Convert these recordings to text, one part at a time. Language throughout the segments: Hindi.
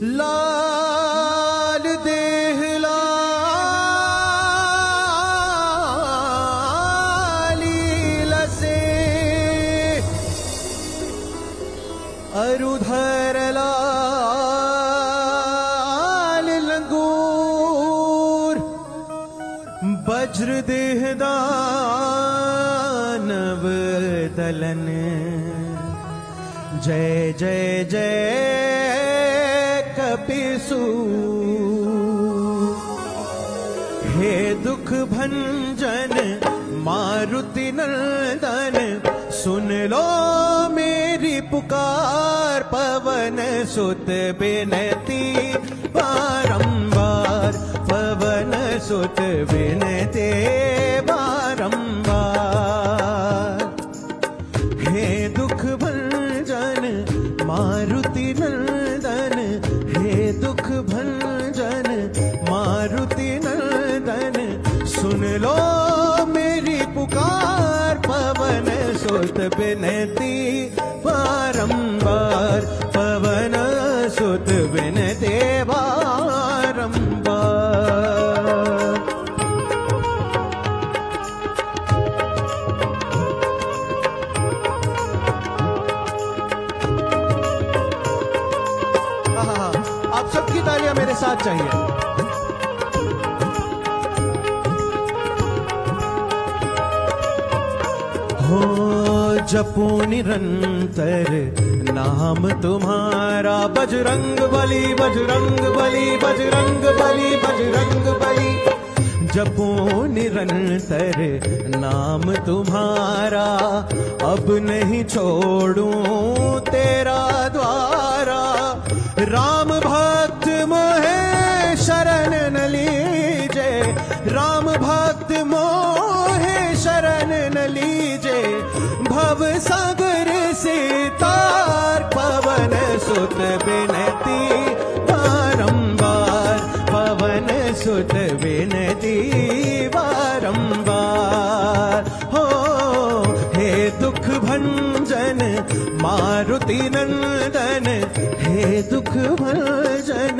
लाल देह लाली लसे अरुधर लाल लंगूर वज्र देह दानव दलन जय जय जय कपिसु हे दुख भंजन मारुति नंदन सुन लो मेरी पुकार पवन सुत बिनती बारंबार पवन सुत बिनती बारंबार हे दुख भंजन मारुति नंदन हे दुख भंजन मारुति नंदन सुन लो मेरी पुकार पवन सुत बिनती बारंबार पवन सुत बिनती बारंबार। आप सबकी तालियां मेरे साथ चाहिए। हो जपो निरंतर नाम तुम्हारा बजरंग बली बजरंग बली बजरंग बली बजरंग बली जपो निरंतर नाम तुम्हारा अब नहीं छोड़ूं तेरा द्वारा राम भक्त मोहे शरण न लीजे राम भक्त मोहे शरण न लीजे भव सागर से तार पवन सुत बिनती बारंबार पवन सुत बिनती बारंबार हो हे दुख भंजन मारुति नंदन हे दुख भंजन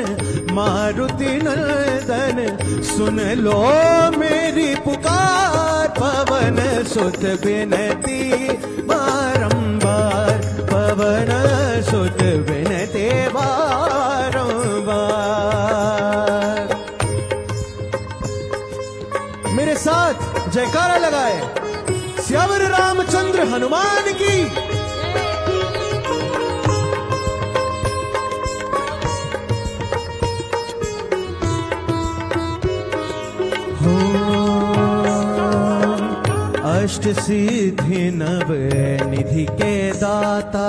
मारुति नंदन सुन लो मेरी पुकार पवन सुत बिनती बारंबार पवन सुत बिनती बारंबार। मेरे साथ जयकारा लगाए श्यावर रामचंद्र हनुमान की। अष्ट सिद्धि नव निधि के दाता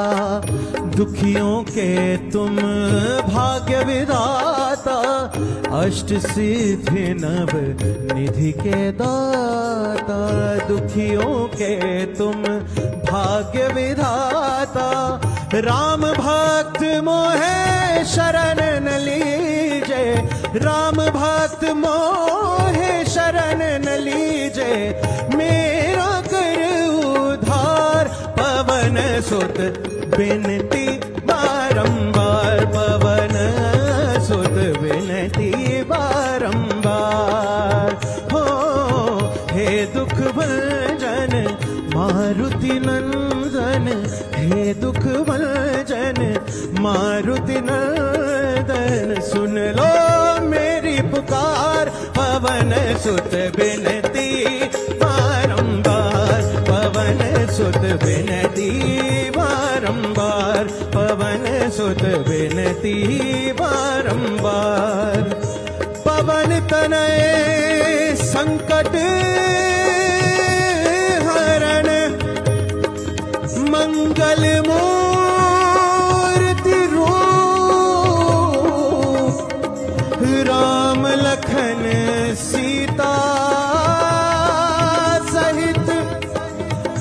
दुखियों के तुम भाग्य विधाता अष्ट सिद्धि नव निधि के दाता दुखियों के तुम भाग्य विधाता राम भक्त मोहे शरण न लीजे राम भक्त मोहे शरण न लीजे मेरा कर उधार पवन सुत बिनती बारंबार पवन सुत बिनती बारंबार हो हे दुख भंजन मारुति नंदन हे दुख भंजन मारुति नंदन सुन लो मेरी पुकार पवन सुत बिनती बारंबार पवन सुत बिनती बारंबार पवन सुत बिनती बारंबार पवन तनय संकट हरण मंगल मूर्ति रूप राम लखन सीता सहित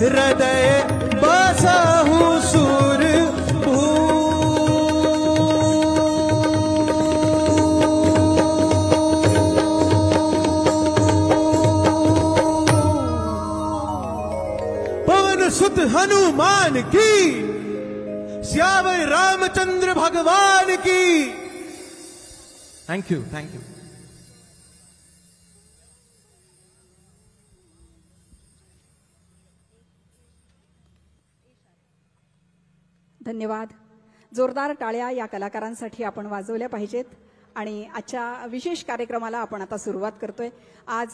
हृदय बसहु सुर पवन सुत हनुमान की, श्यावर रामचंद्र भगवान की, थँक्यू थँक्यू. धन्यवाद. जोरदार टाळ्या या कलाकारांसाठी आपण वाजवल्या पाहिजेत. आणि आजच्या विशेष कार्यक्रमाला आपण आता सुरुवात करतोय. आज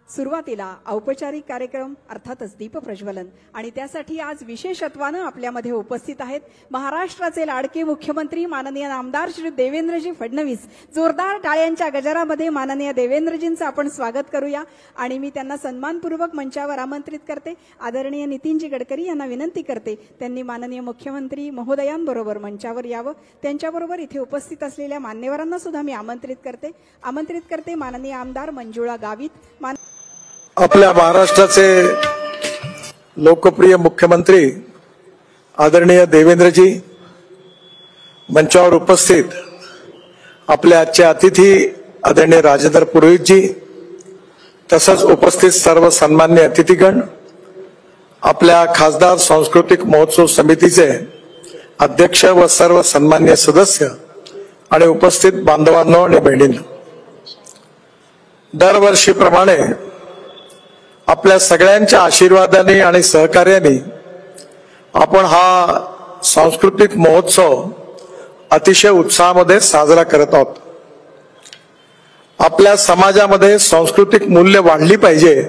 सुरुवातीला औपचारिक कार्यक्रम अर्थातच दीप प्रज्वलन आणि त्यासाठी आज विशेषत्वानं आपल्यामध्ये उपस्थित आहेत महाराष्ट्राचे लाडके मुख्यमंत्री माननीय आमदार श्री देवेंद्रजी फडणवीस. जोरदार टाळ्यांच्या गजरामध्ये माननीय देवेंद्रजींचं आपण स्वागत करूया आणि मी त्यांना सन्मानपूर्वक मंचावर आमंत्रित करते. आदरणीय नितीनजी गडकरी यांना विनंती करते त्यांनी माननीय मुख्यमंत्री महोदयांबरोबर मंचावर यावं. त्यांच्याबरोबर इथे उपस्थित असलेल्या मान्यवरांना सुद्धा मी आमंत्रित करते माननीय आमदार मंजुळा गावित. आपल्या महाराष्ट्राचे लोकप्रिय मुख्यमंत्री आदरणीय देवेंद्रजी, मंचावर उपस्थित आपले आजचे अतिथी आदरणीय राजेंद्र पुरोहितजी, तसंच उपस्थित सर्व सन्मान्य अतिथीगण, आपल्या खासदार सांस्कृतिक महोत्सव समितीचे अध्यक्ष व सर्व सन्मान्य सदस्य आणि उपस्थित बांधवांनो आणि बहिणींनो, दरवर्षीप्रमाणे आपल्या सगळ्यांच्या आशीर्वादाने आणि सहकार्याने आपण हा सांस्कृतिक महोत्सव अतिशय उत्साहामध्ये साजरा करत आहोत. आपल्या समाजामध्ये सांस्कृतिक मूल्य वाढली पाहिजे.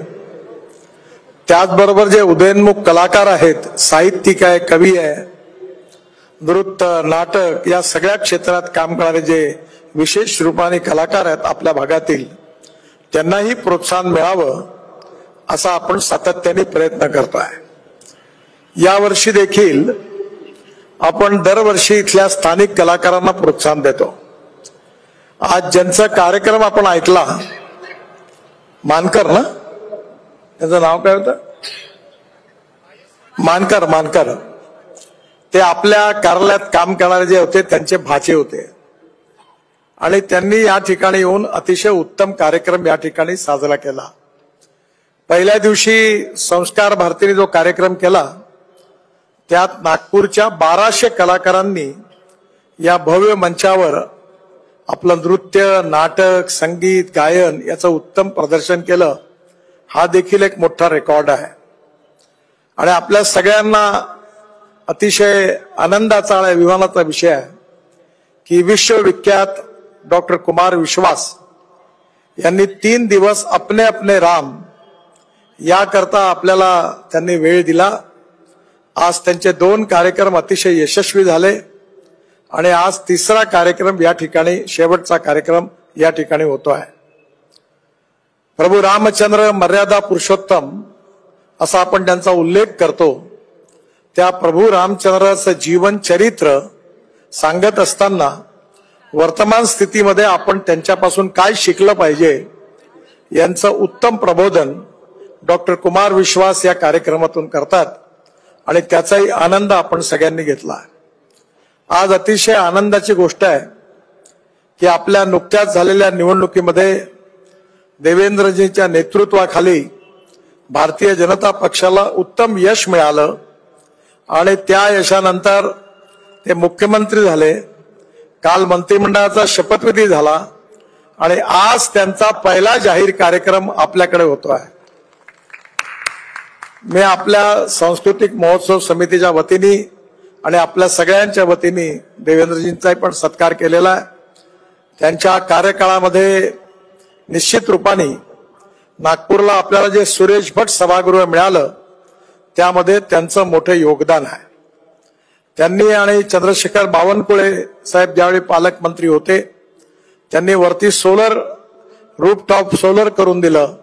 त्याचबरोबर जे उदयोन्मुख कलाकार आहेत, साहित्यिक आहे, कवी आहे, नृत्य, नाटक या सगळ्या क्षेत्रात काम करणारे जे विशेष रूपाने कलाकार आहेत आपल्या भागातील, त्यांनाही प्रोत्साहन मिळावं असा आपण सातत्याने प्रयत्न करतोय. यावर्षी देखील आपण दरवर्षी इथल्या स्थानिक कलाकारांना प्रोत्साहन देतो. आज ज्यांचा कार्यक्रम आपण ऐकला, मानकर ना, त्याचं नाव काय होतं, मानकर, ते आपल्या कार्यालयात काम करणारे जे होते त्यांचे भाचे होते आणि त्यांनी या ठिकाणी येऊन अतिशय उत्तम कार्यक्रम या ठिकाणी साजरा केला. पहिल्या दिवशी संस्कार भारतीने जो कार्यक्रम केला त्यात नागपूरच्या 1200 कलाकारांनी या भव्य मंचावर आपलं नृत्य, नाटक, संगीत, गायन याचं उत्तम प्रदर्शन केलं. हा देखील एक मोठा रेकॉर्ड आहे आणि आपल्या सगळ्यांना अतिशय आनंदाचा आणि अभिमानाचा विषय आहे की विश्वविख्यात डॉक्टर कुमार विश्वास यांनी 3 दिवस अपने अपने राम याकरता आपल्याला त्यांनी वेळ दिला. आज त्यांचे 2 कार्यक्रम अतिशय यशस्वी झाले आणि आज 3रा कार्यक्रम या ठिकाणी, शेवटचा कार्यक्रम या ठिकाणी होतो आहे. प्रभू रामचंद्र मर्यादा पुरुषोत्तम असा आपण त्यांचा उल्लेख करतो. त्या प्रभू रामचंद्राचं जीवन चरित्र सांगत असताना वर्तमान स्थितीमध्ये आपण त्यांच्यापासून काय शिकलं पाहिजे यांचं उत्तम प्रबोधन डॉक्टर कुमार विश्वास या कार्यक्रमातून करतात आणि त्याचाही आनंद आपण सगळ्यांनी घेतला. आज अतिशय आनंदाची गोष्ट आहे की आपल्या नुकत्याच झालेल्या निवडणुकीमध्ये देवेंद्रजींच्या नेतृत्वाखाली भारतीय जनता पक्षाला उत्तम यश मिळालं आणि त्या यशानंतर ते मुख्यमंत्री झाले. काल मंत्रिमंडळाचा शपथविधी झाला आणि आज त्यांचा पहिला जाहीर कार्यक्रम आपल्याकडे होतो आहे. मी आपल्या सांस्कृतिक महोत्सव समितीच्या वतीने आणि आपल्या सगळ्यांच्या वतीने देवेंद्रजींचाही पण सत्कार केलेला आहे. त्यांच्या कार्यकाळामध्ये निश्चित रूपाने नागपूरला आपल्याला जे सुरेश भट सभागृह मिळालं त्यामध्ये त्यांचं मोठं योगदान आहे. त्यांनी आणि चंद्रशेखर बावनकुळे साहेब ज्यावेळी पालकमंत्री होते त्यांनी वरती रूफटॉप सोलर करून दिलं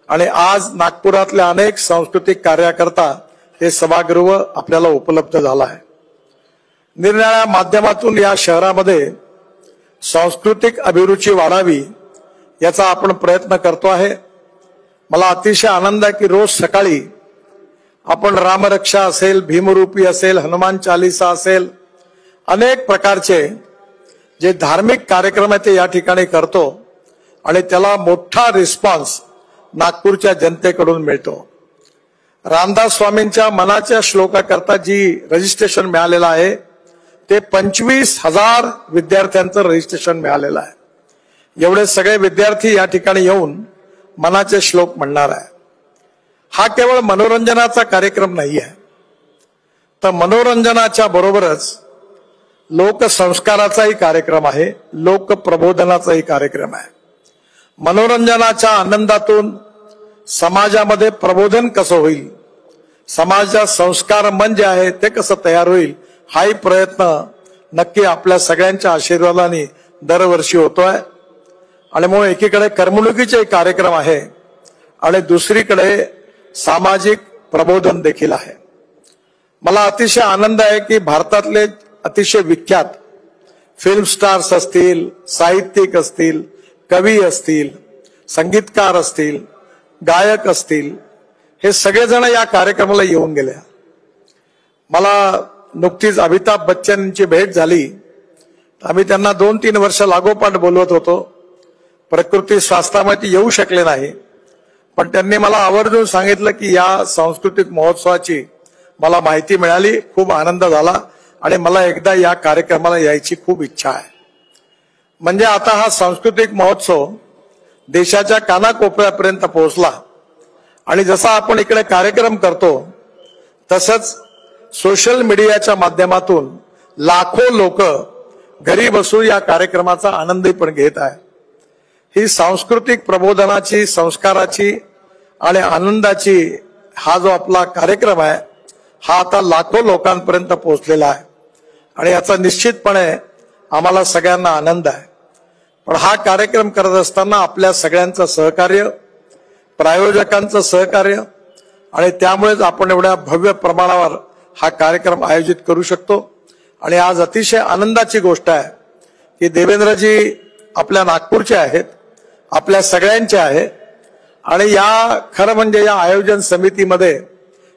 आणि आज नागपुरातल्या अनेक सांस्कृतिक कार्याकरता हे सभागृह आपल्याला उपलब्ध झालं आहे. निरनिराळ्या माध्यमातून या शहरामध्ये सांस्कृतिक अभिरुची वाढावी याचा आपण प्रयत्न करतो आहे. मला अतिशय आनंद आहे की रोज सकाळी आपण रामरक्षा असेल, भीमरूपी असेल, हनुमान चालीसा असेल, अनेक प्रकारचे जे धार्मिक कार्यक्रम आहे ते या ठिकाणी करतो आणि त्याला मोठा रिस्पॉन्स नागपूरच्या जनतेकडून मिळतो. रामदास स्वामींच्या मनाच्या श्लोकाकरता जी रजिस्ट्रेशन मिळालेलं आहे ते 25,000 विद्यार्थ्यांचं रजिस्ट्रेशन मिळालेलं आहे. एवढे सगळे विद्यार्थी या ठिकाणी येऊन मनाचे श्लोक म्हणणार आहे. हा केवळ मनोरंजनाचा कार्यक्रम नाही आहे, तर मनोरंजनाच्या बरोबरच लोकसंस्काराचाही कार्यक्रम आहे, लोकप्रबोधनाचाही कार्यक्रम आहे. मनोरंजनाच्या आनंदातून समाजामध्ये प्रबोधन कसं होईल, समाजात संस्कार मन जे आहे ते कसं तयार होईल, हाही प्रयत्न नक्की आपल्या सगळ्यांच्या आशीर्वादाने दरवर्षी होतोय. आणि मग एकीकडे करमणुकीचे कार्यक्रम आहे आणि दुसरीकडे सामाजिक प्रबोधन देखील आहे. मला अतिशय आनंद आहे की भारतातले अतिशय विख्यात फिल्म स्टार्स असतील, साहित्यिक असतील, कवी असतील, संगीतकार असतील, गायक असतील, हे सगळेजण या कार्यक्रमाला येऊन गेले. मला नुकतीच अमिताभ बच्चन यांची भेट झाली. आम्ही त्यांना 2-3 वर्ष लागोपाठ बोलवत होतो. प्रकृती स्वास्थ्यामुळे येऊ शकले नाही, पण त्यांनी मला आवर्जून सांगितलं की या सांस्कृतिक महोत्सवाची मला माहिती मिळाली, खूप आनंद झाला आणि मला एकदा या कार्यक्रमाला यायची खूप इच्छा आहे. म्हणजे आता हा सांस्कृतिक महोत्सव देशाच्या कानाकोपऱ्यापर्यंत पोहोचला आणि जसा आपण इकडे कार्यक्रम करतो तसंच सोशल मीडियाच्या माध्यमातून लाखो लोक घरी बसून या कार्यक्रमाचा आनंदही पण घेत आहे. ही सांस्कृतिक प्रबोधनाची, संस्काराची आणि आनंदाची हा जो आपला कार्यक्रम आहे हा आता लाखो लोकांपर्यंत पोहोचलेला आहे आणि याचा निश्चितपणे आम्हाला सगळ्यांना आनंद आहे. पण हा कार्यक्रम करत असताना आपल्या सगळ्यांचं सहकार्य, प्रायोजकांचं सहकार्य आणि त्यामुळेच आपण एवढ्या भव्य प्रमाणावर हा कार्यक्रम आयोजित करू शकतो. आणि आज अतिशय आनंदाची गोष्ट आहे की देवेंद्रजी आपल्या नागपूरचे आहेत, आपल्या सगळ्यांचे आहे आणि या खरं म्हणजे या आयोजन समितीमध्ये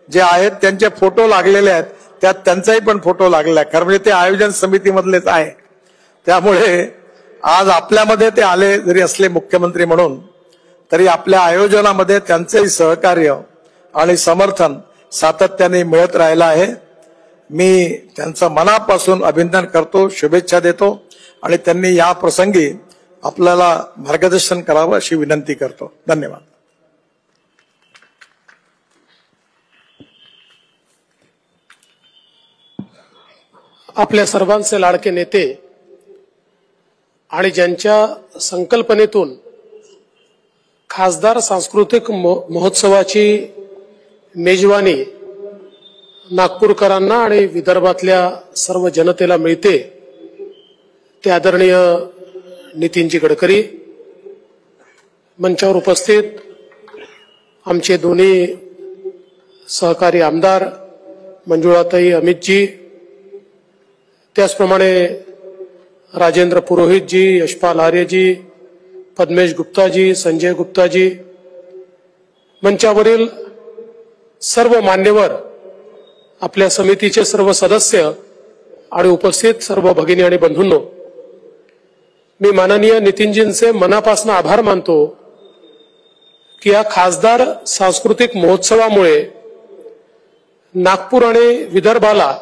जे आहेत त्यांचे फोटो लागलेले आहेत, त्यात त्यांचाही पण फोटो लागलेला आहे. खरं म्हणजे ते आयोजन समितीमधलेच आहे. त्यामुळे आज आपल्यामध्ये ते आले जरी असले मुख्यमंत्री म्हणून, तरी आपल्या आयोजनामध्ये त्यांचंही सहकार्य आणि समर्थन सातत्याने मिळत राहिलं आहे. मी त्यांचं मनापासून अभिनंदन करतो, शुभेच्छा देतो आणि त्यांनी या प्रसंगी आपल्याला मार्गदर्शन करावं अशी विनंती करतो. धन्यवाद. आपल्या सर्वांचे लाडके नेते आणि ज्यांच्या संकल्पनेतून खासदार सांस्कृतिक महोत्सवाची मेजवानी नागपूरकरांना आणि विदर्भातल्या सर्व जनतेला मिळते, ते आदरणीय नितीनजी गडकरी, मंचावर उपस्थित आमचे दोन्ही सहकारी आमदार मंजुळाताई, अमितजी, त्याचप्रमाणे राजेंद्र पुरोहितजी, यशपाल आर्यजी, पद्मेश गुप्ताजी, संजय गुप्ताजी, मंचावरील सर्व मान्यवर, आपल्या समितीचे सर्व सदस्य आणि उपस्थित सर्व भगिनी आणि बंधूंनो, मी माननीय नितीनजींचे मनापासून आभार मानतो की या खासदार सांस्कृतिक महोत्सवामुळे नागपूर आणि विदर्भाला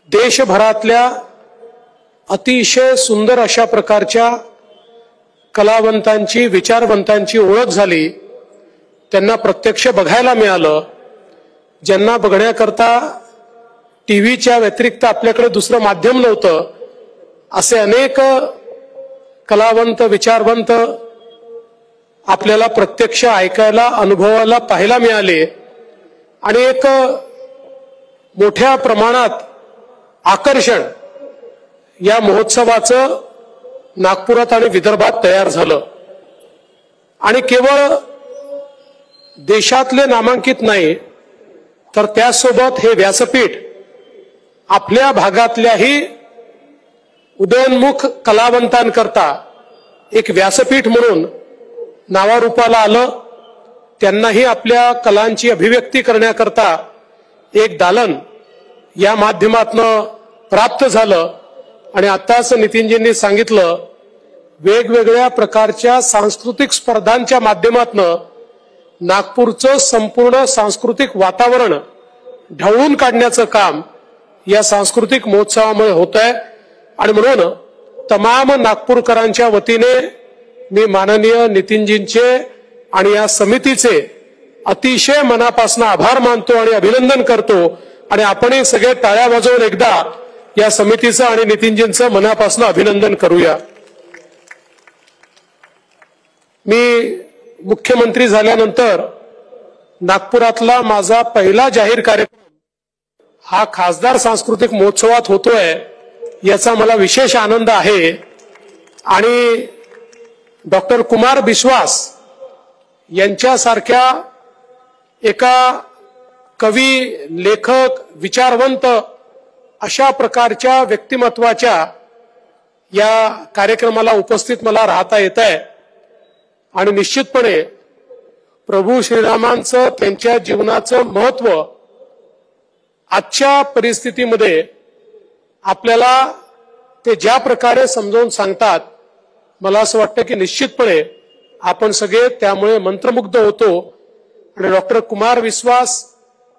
देशभरातल्या अतिशय सुंदर अशा प्रकारच्या कलावंतांची, विचारवंतांची ओळख झाली. त्यांना प्रत्यक्ष बघायला मिळालं. ज्यांना बघण्याकरता टीव्हीच्या व्यतिरिक्त आपल्याकडे दुसरं माध्यम नव्हतं, असे अनेक कलावंत, विचारवंत आपल्याला प्रत्यक्ष ऐकायला, अनुभवायला, पाहायला मिळाले आणि एक मोठ्या प्रमाणात आकर्षण या महोत्सवाचं नागपुरात आणि विदर्भात तयार झालं. आणि केवळ देशातले नामांकित नाही, तर त्यासोबत हे व्यासपीठ आपल्या भागातल्याही उदयोन्मुख कलावंतांकरता एक व्यासपीठ म्हणून नावारूपाला आलं. त्यांनाही आपल्या कलांची अभिव्यक्ती करण्याकरता एक दालन या माध्यमातून प्राप्त झालं. आणि आताच नितीनजींनी सांगितलं, वेगवेगळ्या प्रकारच्या सांस्कृतिक स्पर्धांच्या माध्यमातून नागपूरचं संपूर्ण सांस्कृतिक वातावरण ढवळून काढण्याचं काम या सांस्कृतिक महोत्सवामुळे होत आहे. आणि म्हणून तमाम नागपूरकरांच्या वतीने मी माननीय नितीनजींचे आणि या समितीचे अतिशय मनापासून आभार मानतो आणि अभिनंदन करतो आणि आपणही सगळे टाळ्या वाजवून एकदा या समितीचं आणि नितीनजींचं मनापासून अभिनंदन करूया. मी मुख्यमंत्री झाल्यानंतर नागपुरातला माझा पहिला जाहीर कार्यक्रम हा खासदार सांस्कृतिक महोत्सवात होतोय याचा मला विशेष आनंद आहे. आणि डॉक्टर कुमार बिस्वास यांच्यासारख्या एका कवी, लेखक, विचारवंत अशा प्रकारच्या व्यक्तिमत्वाच्या या कार्यक्रमाला उपस्थित मला राहता येत आहे. आणि निश्चितपणे प्रभू श्रीरामांचं, त्यांच्या जीवनाचं महत्व आजच्या परिस्थितीमध्ये आपल्याला ते ज्या प्रकारे समजावून सांगतात, मला असं वाटतं की निश्चितपणे आपण सगळे त्यामुळे मंत्रमुग्ध होतो. आणि डॉक्टर कुमार बिस्वास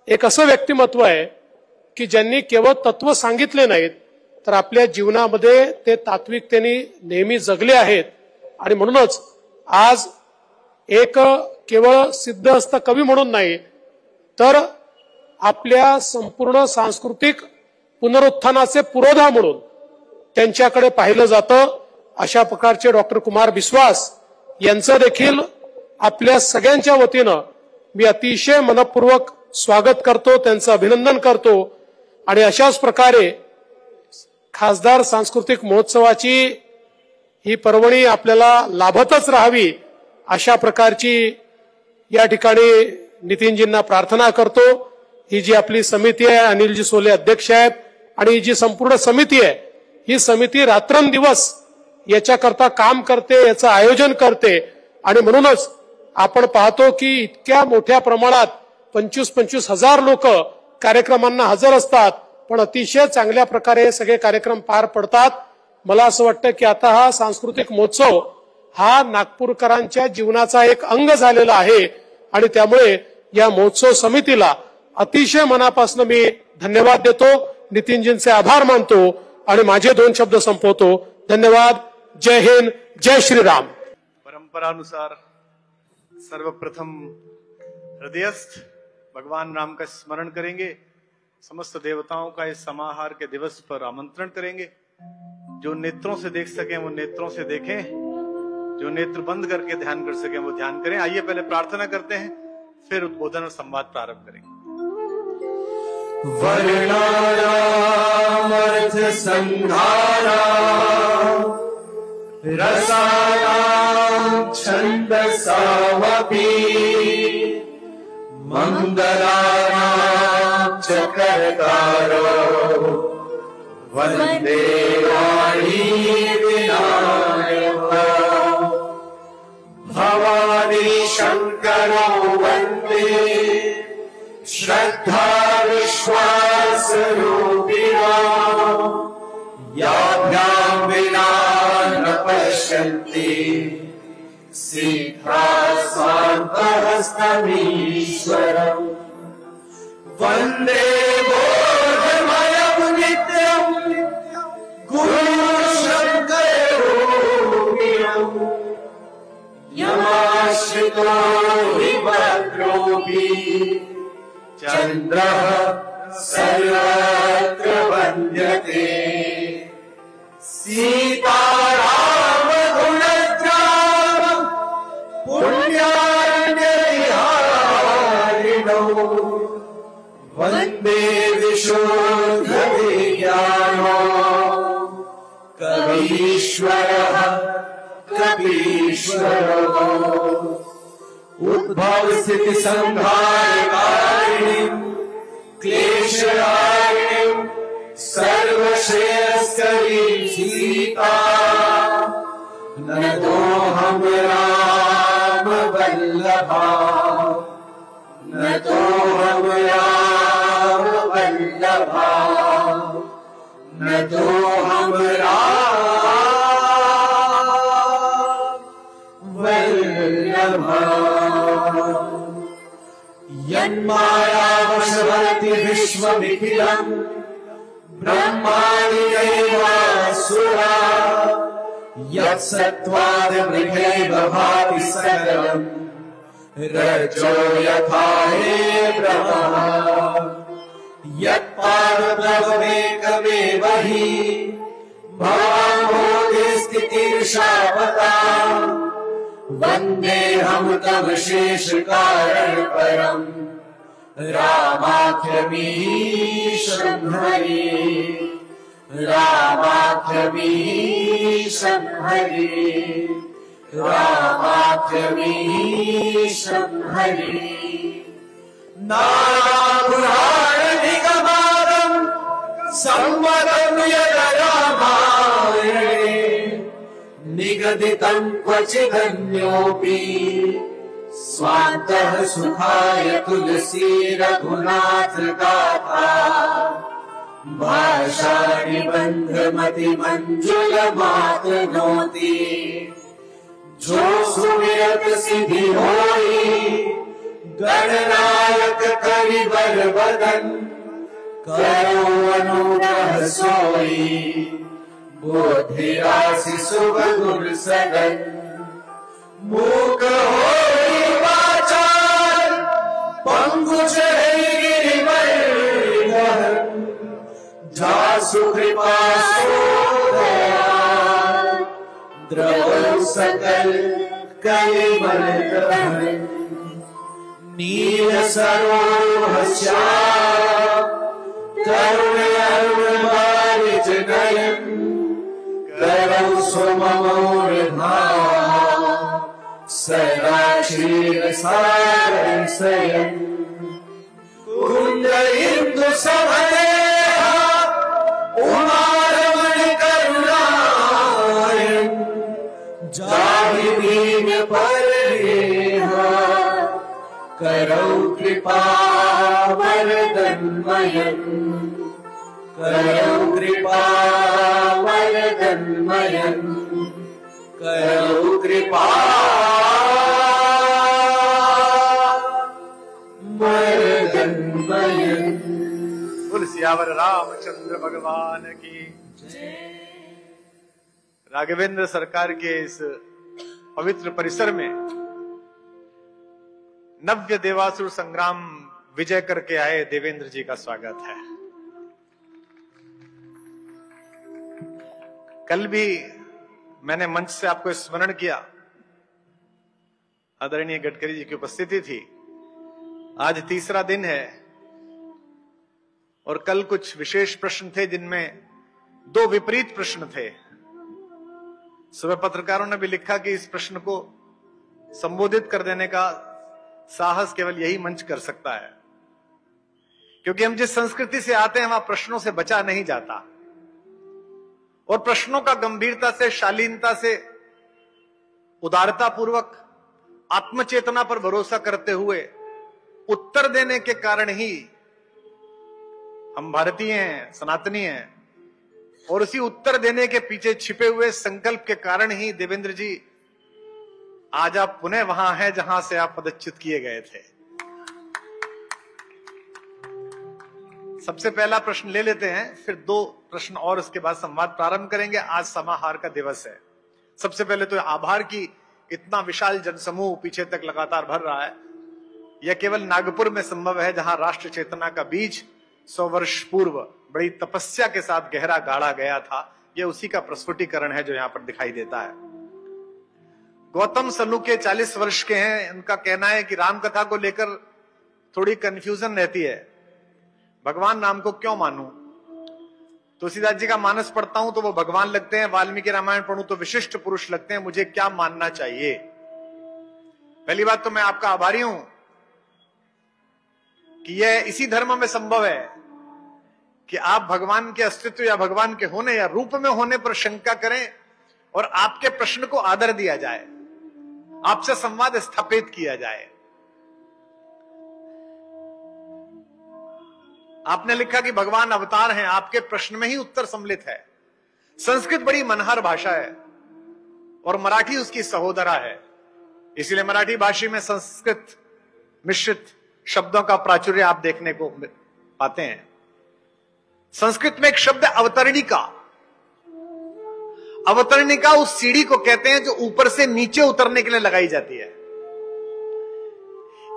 एक असं व्यक्तिमत्व आहे की ज्यांनी केवळ तत्व सांगितले नाहीत तर आपल्या जीवनामध्ये ते तात्विकतेने नेहमी जगले आहेत. आणि म्हणूनच आज एक केवळ सिद्धहस्त कवी म्हणून नाही तर आपल्या संपूर्ण सांस्कृतिक पुनरुत्थानाचे पुरोधा म्हणून त्यांच्याकडे पाहिलं जातं. अशा प्रकारचे डॉक्टर कुमार बिस्वास यांचं देखील आपल्या सगळ्यांच्या वतीनं मी अतिशय मनपूर्वक स्वागत करतो, त्यांचं अभिनंदन करतो. आणि अशाच प्रकारे खासदार सांस्कृतिक महोत्सवाची ही पर्वणी आपल्याला लाभतच राहावी अशा प्रकारची या ठिकाणी नितीनजींना प्रार्थना करतो. ही जी आपली समिती आहे, अनिलजी सोले अध्यक्ष आहेत आणि ही जी संपूर्ण समिती आहे, ही समिती रात्रंदिवस याच्याकरता काम करते, याचं आयोजन करते. आणि म्हणूनच आपण पाहतो की इतक्या मोठ्या प्रमाणात 25-25 हजार लोक कार्यक्रमांना हजर असतात, पण अतिशय चांगल्या प्रकारे हे सगळे कार्यक्रम पार पडतात. मला असं वाटतं की आता हा सांस्कृतिक महोत्सव हा नागपूरकरांच्या जीवनाचा एक अंग झालेला आहे. आणि त्यामुळे या महोत्सव समितीला अतिशय मनापासून मी धन्यवाद देतो, नितीनजींचे आभार मानतो आणि माझे 2 शब्द संपवतो. धन्यवाद. जय हिंद, जय श्रीराम. परंपरानुसार सर्वप्रथम हृदयस्थ भगवान राम का स्मरण करेंगे. समस्त देवताओं का इस समाहार के दिवस पर आमंत्रण करेंगे. जो नेत्रों से देख सकें वो नेत्रों से देखें, जो नेत्र बंद करके ध्यान कर सकें वो ध्यान करें. आइए पहले प्रार्थना करते हैं, फिर उद्बोधन और संवाद प्रारंभ करेंगे. वर्णानामर्थ संघारा रसानां छन्दसावपि मंगलानां च कर्तारो वन्दे वाणी विनायक भवानी शंकरो वन्दे श्रद्धा विश्वास रूपिणा याभ्यां विना न पश्यन्ति सीधा स्वान्तहस्तमीश्वरम् वन्दे बोधमयं नित्यं गुरुशङ्करोऽपिणम् यमाश्रितो हि भद्रोऽपि चन्द्रः सर्वत्र वन्द्यते सीताराम गुणग्राम पुण्यार्यविहारिणो वन्दे विशुद्धविज्ञानो कवीश्वरः कपीश्वरो उद्भव स्थिति संहारकारिणीं क्लेशहारिणीं सर्वश्रेयस्करीं सीता नतोऽहं राम वल्लभा नतोऽहं राम वल्लभा नतोऽहं राम वल्लभा यन्माया वशवर्ति विश्वमिखिलम् ब्रह्माणि दैवासुरा यत्सत्त्वाद् मृगैव भाति सकलम् रजो यथा हे ब्रह्म यत्पादप्रभवेकमेव हि भावोऽस्तितिर्षापता वन्देऽहं तव शेषकारणपरम् रामाख्यमीशं हरे रामाख्यमीशं हरे रामाख्यमीशं हरे नारायणनिगमानं संवदं यदरामायणे निगदितं क्वचिदन्योऽपि स्वान्तः सुखाय तुलसी रघुनाथ गाथा भाषा निबंध मति मंजुल मातनोति जो सुमिरत सिद्धि होई गणनायक करिबर बदन करो अनुग्रह सोई बोधि राशि शुभ गुर सदन मूक होई वाचाल पंगु चढ़ई गिरिवर जासु कृपा सो दयाल द्रवौ सकल कलिमल दहन नील सरोह श्याम करुण अरुण बारिज नयन करौ सुममोर भाव सदा क्षीर सागर शयन कुंद इंदु समने उमारमण करुणायन जाहि दीन पर करौ कृपा वरदन्मयन करौ कृपा वरदन्मयन करौ कृपा वरदन्मयन। बोल सियावर रामचंद्र भगवान की राघवेंद्र सरकार के इस पवित्र परिसर में नव्य देवासुर संग्राम विजय करके आए देवेंद्र जी का स्वागत है। कल भी मैंने मंच से आपको स्मरण किया, आदरणीय गडकरी जी की उपस्थिति थी। आज तीसरा दिन है और कल कुछ विशेष प्रश्न थे जिनमें दो विपरीत प्रश्न थे। सुबह पत्रकारों ने भी लिखा कि इस प्रश्न को संबोधित कर देने का साहस केवल यही मंच कर सकता है, क्योंकि हम जिस संस्कृति से आते हैं वहां प्रश्नों से बचा नहीं जाता और प्रश्नों का गंभीरता से, शालीनता से, उदारता पूर्वक, आत्मचेतना पर भरोसा करते हुए उत्तर देने के कारण ही हम भारतीय हैं, सनातनी हैं, और उसी उत्तर देने के पीछे छिपे हुए संकल्प के कारण ही देवेंद्र जी आज आप पुनः वहां हैं जहां से आप पदच्युत किए गए थे। सबसे पहला प्रश्न ले लेते हैं, फिर दो प्रश्न और उसके बाद संवाद प्रारंभ करेंगे। आज समाहार का दिवस है। सबसे पहले तो आभार की इतना विशाल जनसमूह पीछे तक लगातार भर रहा है। यह केवल नागपुर में संभव है, जहां राष्ट्र चेतना का बीज 100 वर्ष पूर्व बड़ी तपस्या के साथ गहरा गाड़ा गया था। यह उसी का प्रस्फुटीकरण है जो यहां पर दिखाई देता है। गौतम सलूके 40 वर्ष के हैं। उनका कहना है कि राम कथा को लेकर थोड़ी कंफ्यूजन रहती है, भगवान राम को क्यों मानूं। तुलसीदास जी का मानस पढ़ता हूं तो वो भगवान लगते हैं, वाल्मीकि रामायण पढ़ूं तो विशिष्ट पुरुष लगते हैं। मुझे क्या मानना चाहिए? पहली बात तो मैं आपका आभारी हूं कि यह इसी धर्म में संभव है कि आप भगवान के अस्तित्व या भगवान के होने या रूप में होने पर शंका करें और आपके प्रश्न को आदर दिया जाए, आपसे संवाद स्थापित किया जाए। आपने लिखा कि भगवान अवतार हैं, आपके प्रश्न में ही उत्तर सम्मिलित है। संस्कृत बड़ी मनहर भाषा है और मराठी उसकी सहोदरा है, इसलिए मराठी भाषा में संस्कृत मिश्रित शब्दों का प्राचुर्य आप देखने को पाते हैं। संस्कृत में एक शब्द है अवतरणिका। अवतरणिका उस सीढ़ी को कहते हैं जो ऊपर से नीचे उतरने के लिए लगाई जाती है।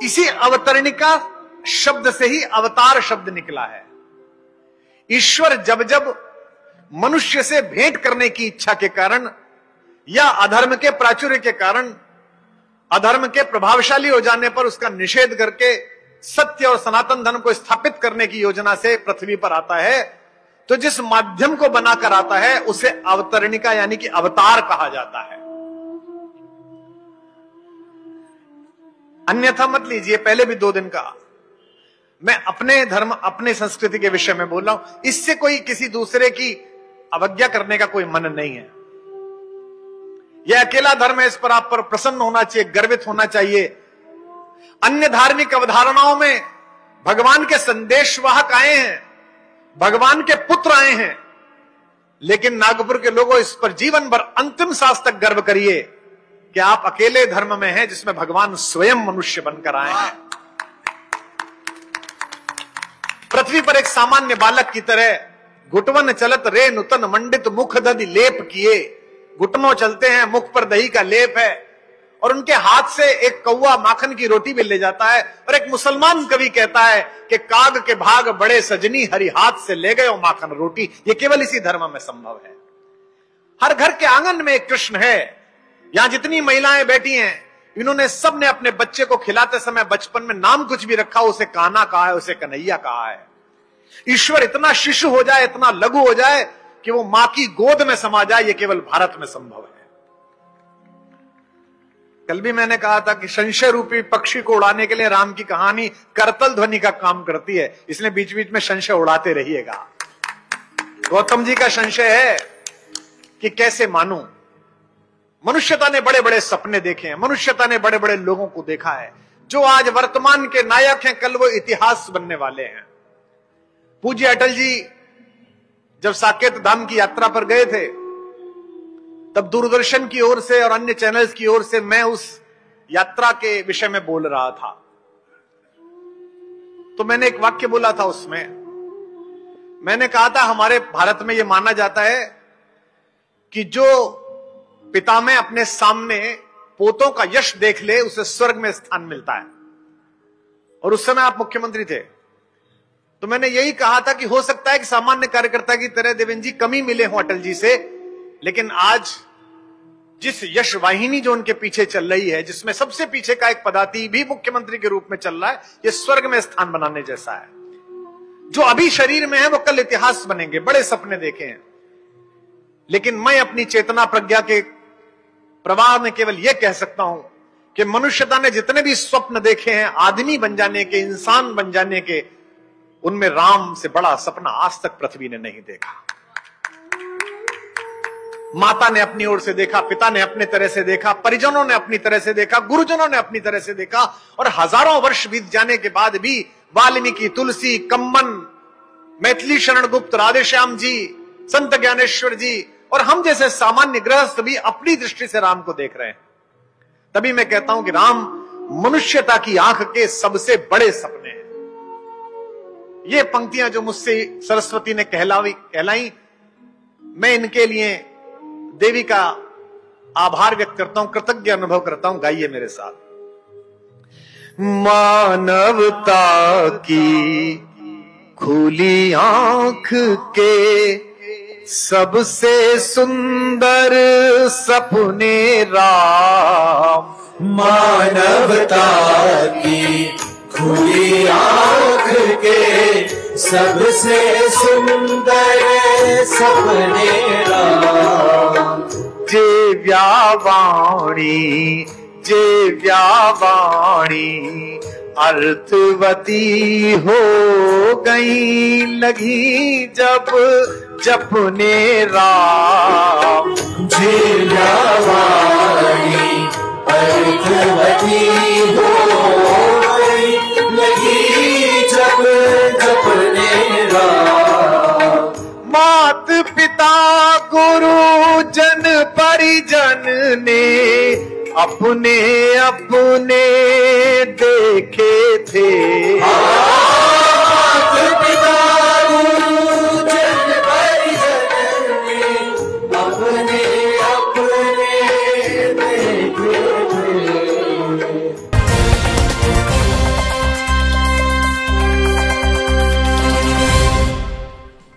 इसी अवतरणिका शब्द से ही अवतार शब्द निकला है। ईश्वर जब जब मनुष्य से भेंट करने की इच्छा के कारण या अधर्म के प्राचुर्य के कारण, अधर्म के प्रभावशाली हो जाने पर उसका निषेध करके सत्य और सनातन धर्म को स्थापित करने की योजना से पृथ्वी पर आता है, तो जिस माध्यम को बनाकर आता है उसे अवतरणिका यानी कि अवतार कहा जाता है। अन्यथा मत लीजिए, पहले भी 2 दिन का मैं अपने धर्म अपने संस्कृति के विषय में बोल रहा हूं, इससे कोई किसी दूसरे की अवज्ञा करने का कोई मन नहीं है। यह अकेला धर्म है, इस पर आप पर प्रसन्न होना चाहिए, गर्वित होना चाहिए। अन्य धार्मिक अवधारणाओं में भगवान के संदेशवाहक आए हैं, भगवान के पुत्र आए हैं, लेकिन नागपुर के लोगों इस पर जीवन भर अंतिम सांस तक गर्व करिए कि आप अकेले धर्म में हैं जिसमें भगवान स्वयं मनुष्य बनकर आए हैं। पृथ्वी पर एक सामान्य बालक की तरह घुटवन चलत रे नुतन मंडित मुख दधि लेप किए, घुटनों चलते हैं, मुख पर दही का लेप है, और उनके हाथ से एक कौवा माखन की रोटी भी ले जाता है। और एक मुसलमान कवि कहता है कि काग के भाग बड़े सजनी, हरि हाथ से ले गए और माखन रोटी। ये केवल इसी धर्म में संभव है। हर घर के आंगन में एक कृष्ण है। यहां जितनी महिलाएं बैठी हैं, इन्होंने सबने अपने बच्चे को खिलाते समय बचपन में नाम कुछ भी रखा, उसे कान्हा कहा है, उसे कन्हैया कहा है। ईश्वर इतना शिशु हो जाए, इतना लघु हो जाए कि वो मां की गोद में समा जाए, ये केवल भारत में संभव है। कल भी मैंने कहा था कि संशय रूपी पक्षी को उड़ाने के लिए राम की कहानी करतल ध्वनि का काम करती है, इसलिए बीच बीच में संशय उड़ाते रहिएगा। गौतम जी का संशय है कि कैसे मानूं। मनुष्यता ने बड़े बड़े सपने देखे हैं, मनुष्यता ने बड़े बड़े लोगों को देखा है जो आज वर्तमान के नायक हैं, कल वो इतिहास बनने वाले हैं। पूज्य अटल जी जब साकेत धाम की यात्रा पर गए थे, तब दूरदर्शन की ओर से और अन्य चैनल्स की ओर से मैं उस यात्रा के विषय में बोल रहा था। तो मैंने एक वाक्य बोला था उसमें, मैंने कहा था हमारे भारत में यह माना जाता है कि जो पिता में अपने सामने पोतों का यश देख ले उसे स्वर्ग में स्थान मिलता है। और उस समय आप मुख्यमंत्री थे, तो मैंने यही कहा था कि हो सकता है कि सामान्य कार्यकर्ता की तरह देवेंद्र जी कमी मिले हो अटल जी से, लेकिन आज जिस यश वाहिनी जो उनके पीछे चल रही है, जिसमें सबसे पीछे का एक पदाति भी मुख्यमंत्री के रूप में चल रहा है, यह स्वर्ग में स्थान बनाने जैसा है। जो अभी शरीर में है वो कल इतिहास बनेंगे। बड़े सपने देखे हैं, लेकिन मैं अपनी चेतना प्रज्ञा के प्रवाह में केवल यह कह सकता हूं कि मनुष्यता ने जितने भी स्वप्न देखे हैं आदमी बन जाने के, इंसान बन जाने के, उनमें राम से बड़ा सपना आज तक पृथ्वी ने नहीं देखा। माता ने अपनी ओर से देखा, पिता ने अपनी तरह से देखा, परिजनों ने अपनी तरह से देखा, गुरुजनों ने अपनी तरह से देखा, और हजारों वर्ष बीत जाने के बाद भी वाल्मीकि, तुलसी, कम्मन, मैथिली शरण गुप्त, राधेश्याम जी, संत ज्ञानेश्वर जी और हम जैसे सामान्य गृहस्थ भी अपनी दृष्टि से राम को देख रहे हैं। तभी मैं कहता हूं कि राम मनुष्यता की आंख के सबसे बड़े सपने हैं। ये पंक्तियां जो मुझसे सरस्वती ने कहलाई, मैं इनके लिए देवी का आभार व्यक्त करता हूं, कृतज्ञ अनुभव करता हूं। गाइए मेरे साथ। मानवता की खुली आंख के सबसे सुंदर सपने राम, मानवता की खुली आंख के सबसे सुंदर सपने राम। जे व्यावाणी अर्थवती हो गई लगी जब जपने राम। जे व्यावाणी अर्थवती हो गई लगी जब जपने राम। मात पिता गुरु जन परिजन ने अपने अपने देखे थे। मात पिता गुरु देख